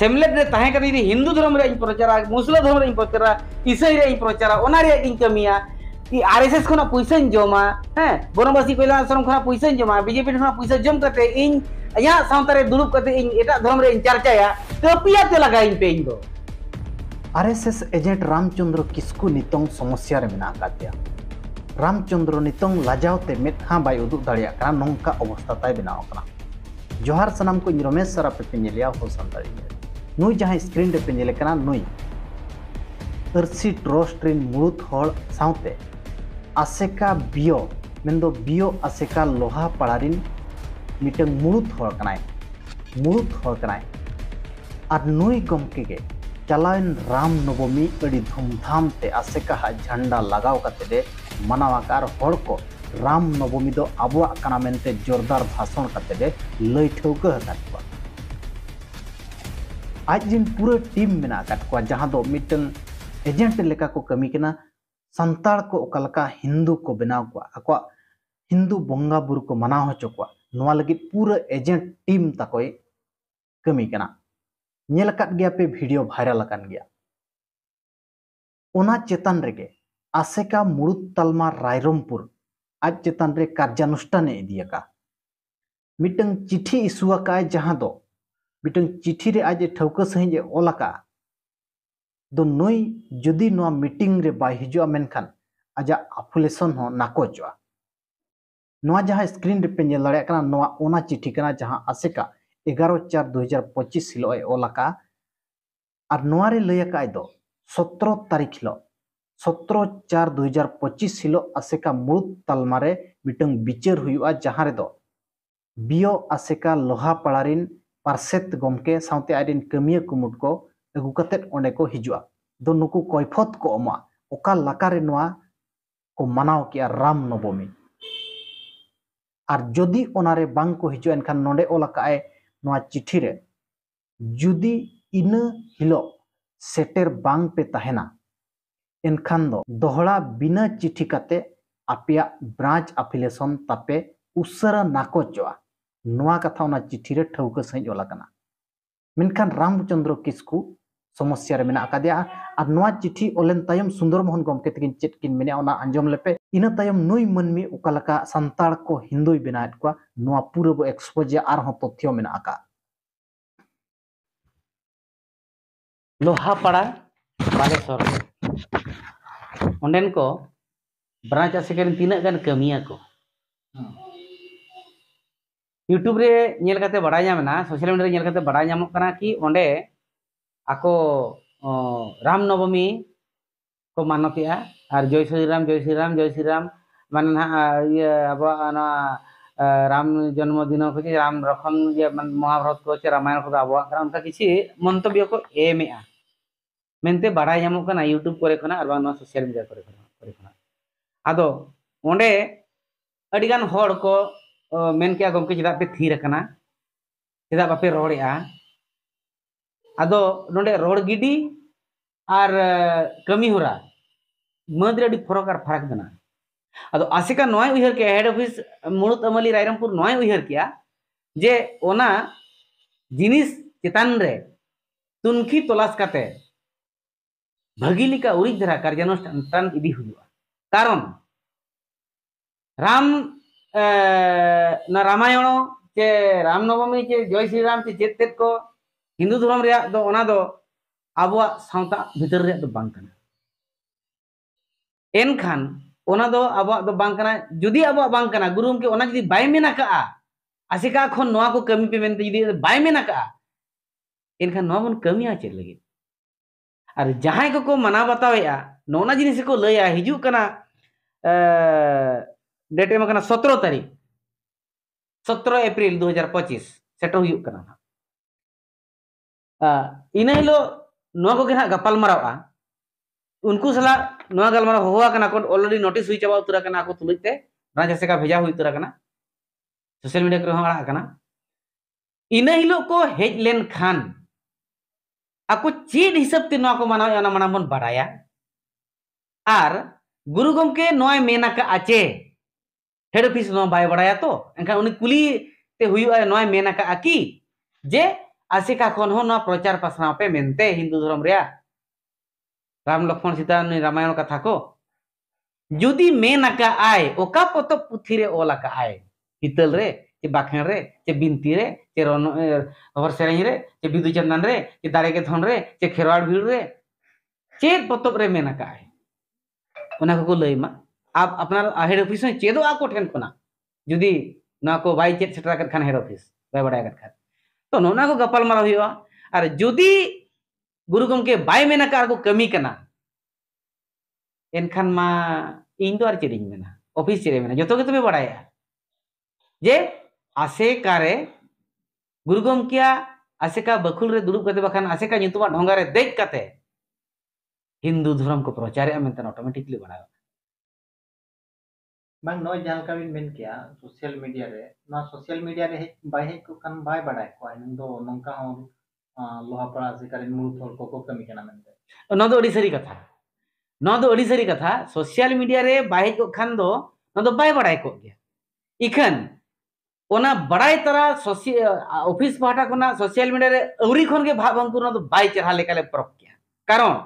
सेमलेट रे ताहे कने हिंदू धर्म रे प्रचारा मुस्लिम धर्म रे प्रचारा ईसाई रे प्रचारा ओना रे इन कमिया कि आरएसएस खना पैसा जमा हैं बनवासी कोइला आश्रम खना पैसा जमा बीजेपी खना पैसा जम करते इन या सावता रे दुरुब करते इन एटा धर्म रे चर्चाया कपिया ते लगा इन पे इन दो आरएसएस एजेंट रामचंद्र किस्कू नितोंग समस्या रे मेना कातिया रामचंद्र नितोंग लाजावते मेथा बाय उदुग दाड़िया काना नोंका अवस्था ताय बनाव काना जोहार सनाम को रमेश सरा पे पेंजेलिया हो संताड़ी नुई जहां स्क्रीन रे पेंजेले काना नुई अर्सी ट्रस्ट रिन मुरुत हड़ साउते आसेका बियो मेंदो बियो आसेका लोहा पड़ारिन मिटंग मुरुत हड़ कनाय आर नुई गमके के चलाइन राम नवमी अड़ी धूमधाम ते आसेका हा झंडा लगाव काते दे मनावाकार हड़ को राम नवमी दो आबुआ काना मेनते जोरदार भाषण काते दे लई ठौका हकात आज दिन पूरा टीम मेना काट को जहां दो मिटंग एजेंट लेका को कमी केना संताल को ओकलका हिंदू को बनाव को अको हिंदू बंगा बुरु को मनाव होचो को नोआ लगी पूरा एजेंट टीम ताकोय कमी केना नेल काट गया पे वीडियो वायरल अकान गया ओना चेतन रेगे आसेका मुरुत तलमा रायरमपुर आज चेतन रे कार्यानुष्ठान इदियाका मिटंग चिठी इशुआ का जहां दो मिटंग चिठी रे आज ठौका सही ओलाका दो नई जुदी नोआ मीटिंग रे बाय हिजुआ मेनखान आजा अफुलेशन हो नाकोचवा नोआ जहां स्क्रीन रे पे नेल दाड़िया काना नोआ ओना चिठी काना जहां आसेका 11/4/2025 हिलो ओलाका और नोआ रे लयका दो 17 तारीख हिलो 17/4/2025 हिलो आसेका मुरुत तलमारे मिटंग बिचार हुआ जहां रे दो बियो आसेका लोहा पड़ारिन पार्सेत गमके साउते आइडिन कमिया कुमुट को अगु कतेट ओंडे को हिजुआ दो नुकु कोइफत को अमा ओका लाकारे नोआ को मनाव किया राम नवमी और जदि ओनारे बांग को हिजुआ एनखान नोंडे ओलाकाए नोआ चिठी रे जुदी इन हिलो सेटेर बांग पे तहेना एनखान दो दोहड़ा बिना चिठी काते आपिया ब्रांच अफिलेशन तापे उसरा नाकोचवा नोआ कथा ओना चिठी रे ठौका सही ओलाकना मेनखान रामचंद्र किस्कू समस्या रे मेना आकादिया और नोआ चिठी ओलेन तायम सुंदर मोहन गमके तकिन चेट किन मेने ओना अंजम लेपे इना तायम नुई मनमी उकालका संताल को हिंदुई बनाएत को नोआ पूरा बो एक्सपोज आर हो तथ्य मेना आका लोहापाड़ा बालेश्वर ओंडेन को ब्रांच आसेकन तीना गन कमिया को यूट्यूब रे नेल काते बड़ाय नामना सोशल मीडिया रे नेल काते बड़ाय नामक कना कि ओंडे आको राम नवमी को मानतिया और जय श्री राम माने ना ये अब राम जन्मदिन को राम रखन ये महाभारत को रामायण को अब उनका किसी मंतव्य को एमेआ मेनते बड़ाय नामक कना यूट्यूब करे खना और बांग सोशल मीडिया करे खना आदो ओंडे अडिगान हड़ को मेन के गमके चेदा पे थीर कना चेदा बापे रोड़ेआ आदो नोंडे रोड़ गिडी और कमी होरा मदरे अडी फरक और फरक बना आदो आसेका नोय उहर के हेड ऑफिस मुरुत अमली रायरमपुर नोय उहर किया जे ओना जिनिस चेतान रे तुनखी तलाश काते भागी लिका उरिज धरा कार्यानुष्ठान इदी हुआ कारण राम ना रामायण चे रामनवमी चे जय श्री राम चे चेत को हिंदू धर्म रे दो ओना दो आबुआ सावता भीतर रे दो बांग कना एनखान ओना दो आबुआ दो बांग कना जुदी आबुआ बांग कना गुरुम के ओना जदी बाय मेना का आसिका खन नोआ को कमी पे मेनते जदी बाय मेना का एनखान नोआ बन कमिया चेत लगी और जहां को मना बतावेया नोना जिनिस को लया हिजू कना डेट एम कना 17 तारीख 17 अप्रैल 2025 सेटो हुई कना इना हिलो नोआ को के गपाल मारावा उनको सला नोआ गलमारा होवा कना को ऑलरेडी नोटिस हुई चाबा उतरा कना को तुलिते ना जैसे का भेजा हुई उतरा कना सोशल मीडिया को हड़ा कना इना हिलो को हेज लेन खान आको चेड हिसाब ते नोआ को मानाव ना माना बन बाड़ाया आर गुरु गमके नोय मेना का आचे हेड ऑफिस नो बाय बड़ाया तो एनखान उनी कुली ते हुई नोय मेना का आकी जे आसेका खन हो ना प्रचार पासनाव पे मेनते हिंदू धर्म रे राम लक्ष्मण सीता रामायण कथा को जुदी मेन आका आय ओका पतब पुथी रे ओल आका आय हितल रे चे बाखें रे चे बिनती रे चे रन हर सेरें रे चे बिदु चंदन रे चे दारे के धन रे चे खेरवाड़ भीड़ रे चेद पतब रे मेन आका आय ओना को लई मा आप अपना हेड ऑफिस में चेदो आको ठेन कोना जुदी ना को बाई चेद सेटरा कर खान हेड ऑफिस बाय बडाय कर खान तो नोना को गपाल मारा हुआ और जुदी गुरु गमके बाय मेना का को कमी कना एनखान मा इन तो आर चेदिंग मेना ऑफिस चेरे मेना जतो के तबे बडाया जे आसेका रे गुरु गमकिया आसेका बखुल रे दुरुब कते बखान आसेका नितुमा ढोंगा रे देख कते हिंदू धर्म को प्रचार मेनते automatically बडाया bang no jang kami men kia social media re na social media re bai he ko kan bai badai ko ai do nongka hon loha para se karin murut hol ko kami kana mente no do odi sari katha no do odi sari katha social media re bai ko khan do no do bai badai ko gya ikan ona badai tara office pahata kona social media re auri khon ge bhab ankur no do bai cherha lekale prop kya karon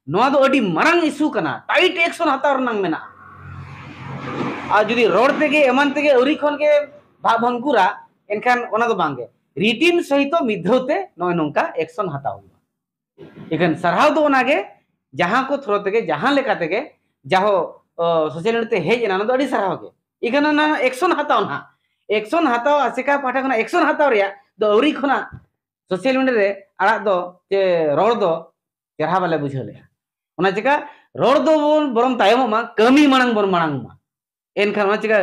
no do odi marang issue kana tight action hatar nang mena और जुदी road तेगे एमन तेगे अउरी खन के भांगकुरा एनखान ओना दो बांगे रिटिन सहित मिधौते नय नोंका एक्शन हताव एखन सरहाव दो ओनागे जहां को थ्रो तेगे जहां लेका तेगे जाहो सोशल मीडिया ते हेज ना दो अडी सरहाव के एखन ना एक्शन हताव आसेका पाठा खना एक्शन हताव रिया दो अउरी खना सोशल मीडिया रे आड़ा दो जे रोड दो चरहा बाले बुझले ओना चिका रोड दो बरम तायम मा कमी मानंग बर मानंग मा एनखान चिका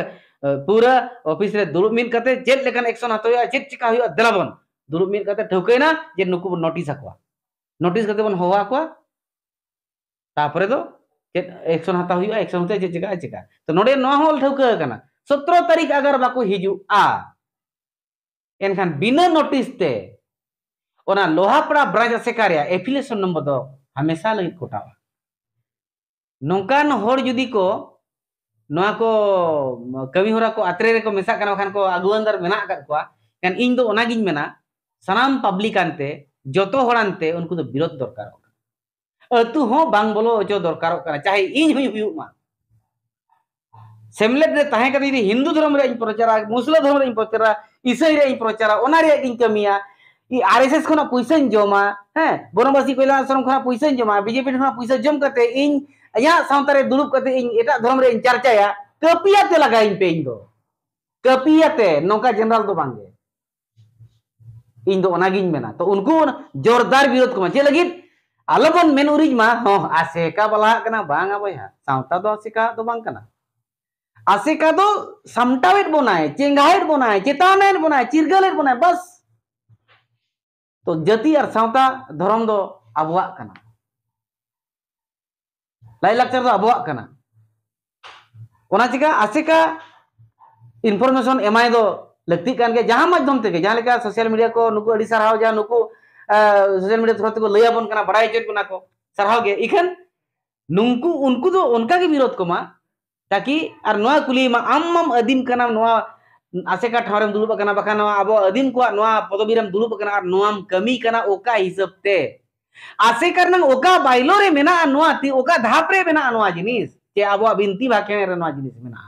पूरा ऑफिस रे दुरुब मिन कते चेत लेकन एक्शन हतोया चेत चिका हुआ दलाबन दुरुब मिन कते ठौकेना जे नुकु नोटिस आकवा नोटिस कते बन होवा को तापरे दो चेत एक्शन हता हुआ एक्शन होते जे चिका तो नोडे नो होल ठौके कना 17 तारीख अगर बाको हिजु आ एनखान बिना नोटिस ते ओना लोहापड़ा ब्रांच सेकारिया एफिलिएशन नंबर दो हमेशा लगी कोटावा नोंकान होड़ जुदी को नोआ को कमी होरा को आत्रे रे को मेसा कना खान को अगुवंदर मेना का को कान इन दो ओना गिन मेना सनाम पब्लिक आनते जतो होड़ानते उनको तो विरोध दरकार अतु हो बांग बोलो जो दरकार कना चाहे इन हुई मा सेमलेट रे ताहे कदी हिंदू धर्म रे प्रचारा मुस्लिम धर्म रे प्रचारा ईसाई रे प्रचारा ओना रे गिन कमिया इ आरएसएस खना पैसा जमा हैं बनवासी कल्याण आश्रम खना पैसा जमा बीजेपी खना पैसा जम करते इन या साउंता रे दुरुब करते इन एटा धर्म रे चर्चाया कपियाते लगा इन पे इन दो कपियाते नोका जनरल दो बांगे इन दो ओनागिन मेना तो उनको जोरदार विरोध को चे लगी आलोबन मेन उरिज मा हो आसेका बला कना बांगा बया साउंता दो आसेका दो बांग कना आसेका दो समटावेट बनाए चेंगाहेट बनाए चेतावनेट बनाए चिरगलेट बनाए बस तो जाति और साउंता धर्म दो आबुआ कना लाई लाक्चर दो आबुआ कना ओना चिका आसेका इनफॉरमेशन एमाय दो लगती कान के जहां माध्यम ते जहां लेका सोशल मीडिया को नुको अडी सरहाव जा नुको सोशल मीडिया थ्रू ते को लया बन कना बड़ाई चेत कोना को सरहाव गे इखन नुंकु उनको तो उनका के विरोध को मा ताकि और नोआ कुली मा आम अदीम कना नोआ आसेका ठावरम दुलुब कना बका नोआ अबो अदीम को नोआ पदबीरम दुलुब कना और नोआम कमी कना ओका हिसाब ते आसेका नंग ओका बाइलो रे मेना नोआ ती ओका धाप रे मेना नोआ जिनिस जे अबो बिनती बाके रे नोआ जिनिस मेना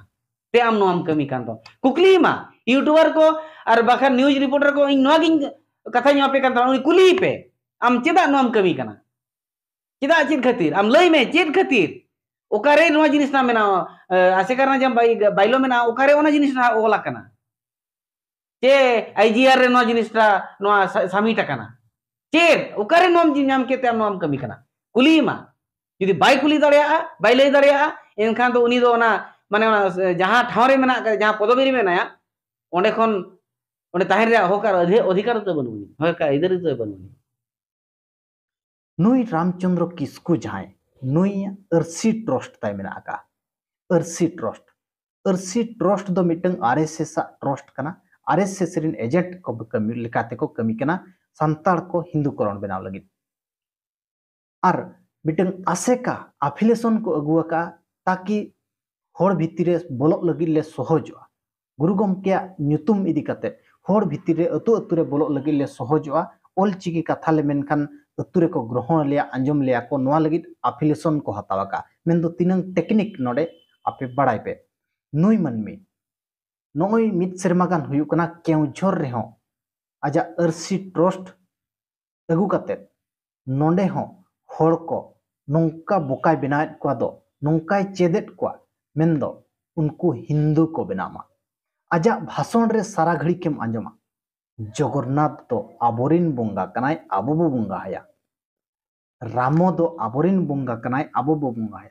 ते आम नोआम कमी कान दो कुकली मा यूट्यूबर को और बखा न्यूज रिपोर्टर को इन नोआ गिन कथा न्योपे कान ता कुली पे आम चेदा नोआम कमी कना चेदा चेद खातिर आम लई में चेद खातिर ओकारे नोआ जिनिस ना मेना आसेका ना जम बाइलो मेना ओकारे ओना जिनिस ना ओला कना चे आईजीआर रे नोआ जिनिस ना नोआ सामी टकना चेद ओकारे नोम जिनाम केते आम नोआम कमी कना कुली मा जुदी बाई कुली दड़िया बाई लई दड़िया एनखान तो उनी दो ना माने जहां ठावरे मेना जहां पदबीरी मेनाया ओंडे खन ओंडे ताहेर रे होकार अधिकार तो बनुनी होका इधर तो बनुनी नुई रामचंद्र किस्कू जहां नुई अर्सी ट्रस्ट ताई मेना का अर्सी ट्रस्ट दो मिटंग आरएसएस ट्रस्ट कना आरएसएस रिन एजेंट को कमी लिकाते को कमी कना संताड़ को हिंदूकरण बनाव लगी और मिटंग आसेका एफिलिएशन को अगुआ ताकि होड़ भितरे बोलो लगी ले सहजवा गुरु गमके न्यूतुम इदी कते होड़ भितरे अतु अतु रे बोलो लगी ले सहजवा olchiki katha le menkan uture ko grohon le anjom le ko noa lagit affiliation ko hatawa ka mendo tinang teknik node ape badai pe nui manmi noi mit serma gan huyuk kana keujhor reho aja arsi trust agu katet nonde ho hor ko nongka bokai benait kwa do nongkai chedet kwa mendo unku hindu ko benama aja bhason re sara ghadi kem anjoma Jagannath तो आबोरिन बोंगा कनाय आबो बो बोंगा हया रामो दो आबोरिन बोंगा कनाय आबो बो बोंगा हया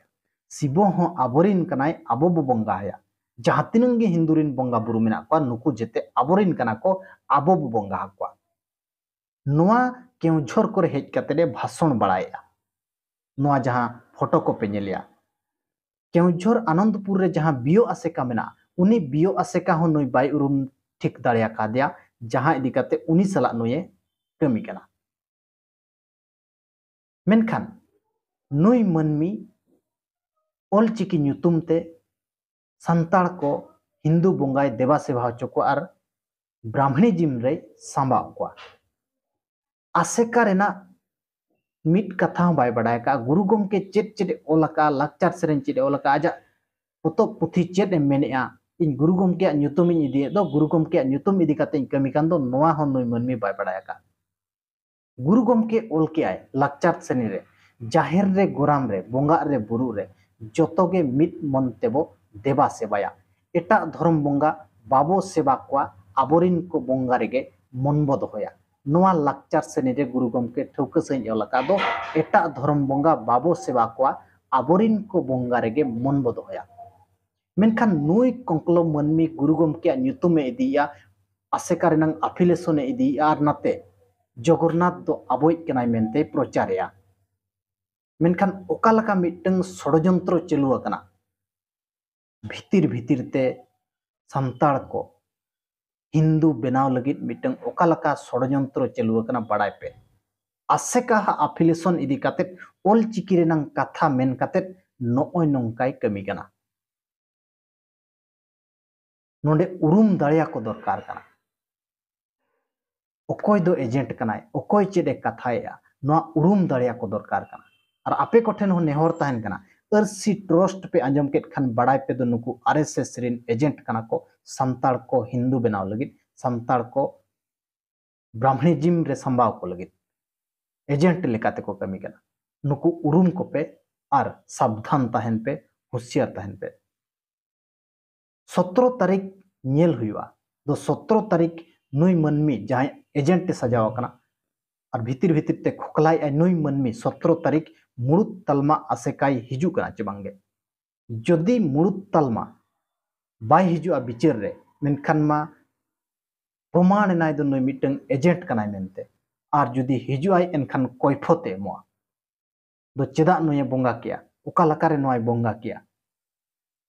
शिवो हो आबोरिन कनाय आबो बो बोंगा हया जहां तिनंग गे हिंदुरिन बोंगा बुरु मेना को नुकु जेते आबोरिन कना को आबो बो बोंगा हकवा नोआ केउझोर करे हेज कते दे भाषण बड़ाया नोआ जहां फोटो को पे नेलिया केउझोर आनंदपुर रे जहां बियो आसेका मेना उनी बियो आसेका हो नोई बाय उरुम ठीक दाड़िया कादिया जहां इदी कते उनी सला नुये कमी कना मेनखान नुई मनमी olchiki nyutum te santar ko hindu bongay deba seva hocho ko ar brahmani jim re samba ko aseka rena mit katha bai badai ka guru gomke chet chet olaka lakchar seren chet olaka aja potop puthi chet menea in guru gomke nyutum idi do guru gomke nyutum idi kate kami kan do noa hon nui manmi bai badai ka guru gomke olke ay lakchar seni re jaher re goram re bonga re buru re jotoge mit montebo deba sebaya eta dhorom bonga babo seba kwa aborin ko bonga rege monbo dohoya noa lakchar seni re guru gomke thauka sain olaka do eta dhorom bonga babo seba kwa aborin ko bonga rege monbo dohoya menkan nui konklo manmi guru gomke nyutume idiya aseka renang affiliation e idi ar nate Jagannath दो आबोई कनाय मेनते प्रचारया मेनखान ओकालका मिटंग षडयंत्र चलु अकना भितिर भितिर ते संताल को हिंदू बनाव लगित मिटंग ओकालका षडयंत्र चलु अकना बड़ाय पे आसेका affiliation इदी काते olchiki renang katha men काते नोय नंकाय कमी कना नोंडे उरुम दाड़िया को दरकार कना ओकोय दो एजेंट कनाय ओकोय चेदे कथाया नोआ उरुम दाड़िया को दरकार कना और आपे कोठेन हो नेहर ताहन कना अर्सी ट्रस्ट पे अंजम केट खान बड़ाय पे दो नुकु आरएसएस रिन एजेंट कना को संताल को हिंदू बनाव लगित संताल को ब्राह्मणिज्म रे संभाव को लगित एजेंट लेकाते को कमी कना नुकु उरुम को पे और सावधान ताहन पे होशियार ताहन पे 17 तारीख नेल हुआ दो 17 तारीख नुई मनमी जहां एजेंट ते सजाव कना और भितिर भितिर ते खोकलाई नुई मनमी 17 तारीख मुरुत तलमा आसेकाई हिजु कना चबांगे जदि मुरुत तलमा बाय हिजु बिचार रे मेनखान मा प्रमाण नाय दो नुई मिटंग एजेंट कनाय मेनते और जदि हिजु आई एनखान कोइफोते मोआ दो चेदा नुये बोंगा किया ओका लकारे नोय बोंगा किया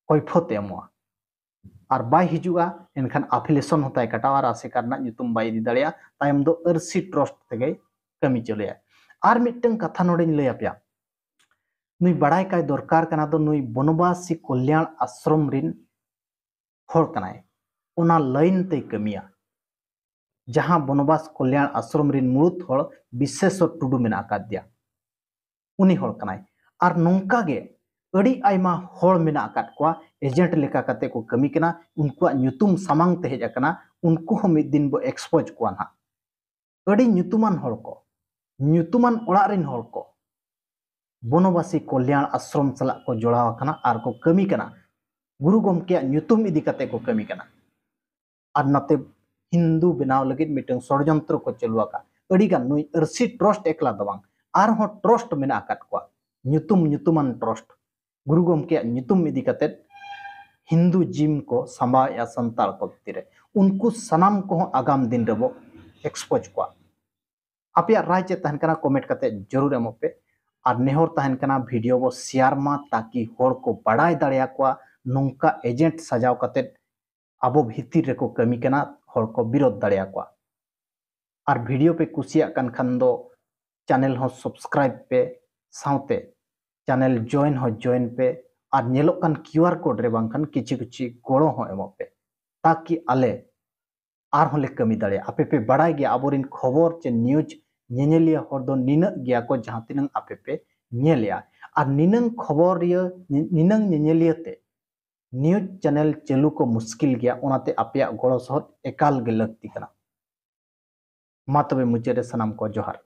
कोइफोते मोआ और बाय हिजुआ एनखान affiliation होताय कटा और आसेका ना nyutum बाय इदी दाड़िया तायम दो अर्सी ट्रस्ट तेगे कमी चलेया और मिटंग कथा नोडे लय आपया नुई बड़ाय काय दरकार कना दो नुई बनवासी कल्याण आश्रम रिन होर कनाय ओना लाइन ते कमिया जहां बनवास कल्याण आश्रम रिन मुरुत होर विशेष टुडू मेना कादिया उनी होर कनाय और नोंका गे अड़ी आयमा होर मेना आकात को एजेंट लेका कते को कमी कना उनको nyutum samang te हेज कना उनको हम मिद दिन बो एक्सपोज को ना अड़ी nyutuman होर को nyutuman ओड़ा रिन होर को बनवासी कल्याण आश्रम सला को जोड़ाव कना आर को कमी कना गुरु गमके nyutum इदी कते को कमी कना और नते हिंदू बनाव लगित मिटंग षडयंत्र को चलुआ का अड़ी गान नुई अर्सी ट्रस्ट एकला दबांग आर हो ट्रस्ट मेना आकात को nyutuman ट्रस्ट गुरु गमके nyutum इदी कते हिंदू जिम को संभा या संताल को भितर उनको सनाम को आगाम दिन रेबो एक्सपोज को आपया राय चे तहन कना कमेंट कते जरूर एमो पे और नेहर तहन कना वीडियो बो शेयर मा ताकि होर को बड़ाय दाड़िया को नोंका एजेंट सजाव कते आबो भितिर रे को कमी कना होर को विरोध दाड़िया को और वीडियो पे कुसिया कन खन दो चैनल हो सब्सक्राइब पे साउते चैनल जॉइन पे और नेलोकन QR कोड रे बांखन किछि किछि गोड़ो हो एमो पे ताकि आले आरहों ले कमी दाड़े आपे पे बड़ाई गया अबोरिन खबर चे न्यूज नेनेलिया हर दो निनक गया को जहां तिनंग आपे पे नेलिया और निनंग खबर रिय निनंग नेनेलिया ते न्यूज चैनल चालू को मुश्किल गया ओनाते आपे गड़ो सहद एकाल गे लगती कना मा तबे मुचारे सनाम को जोहार।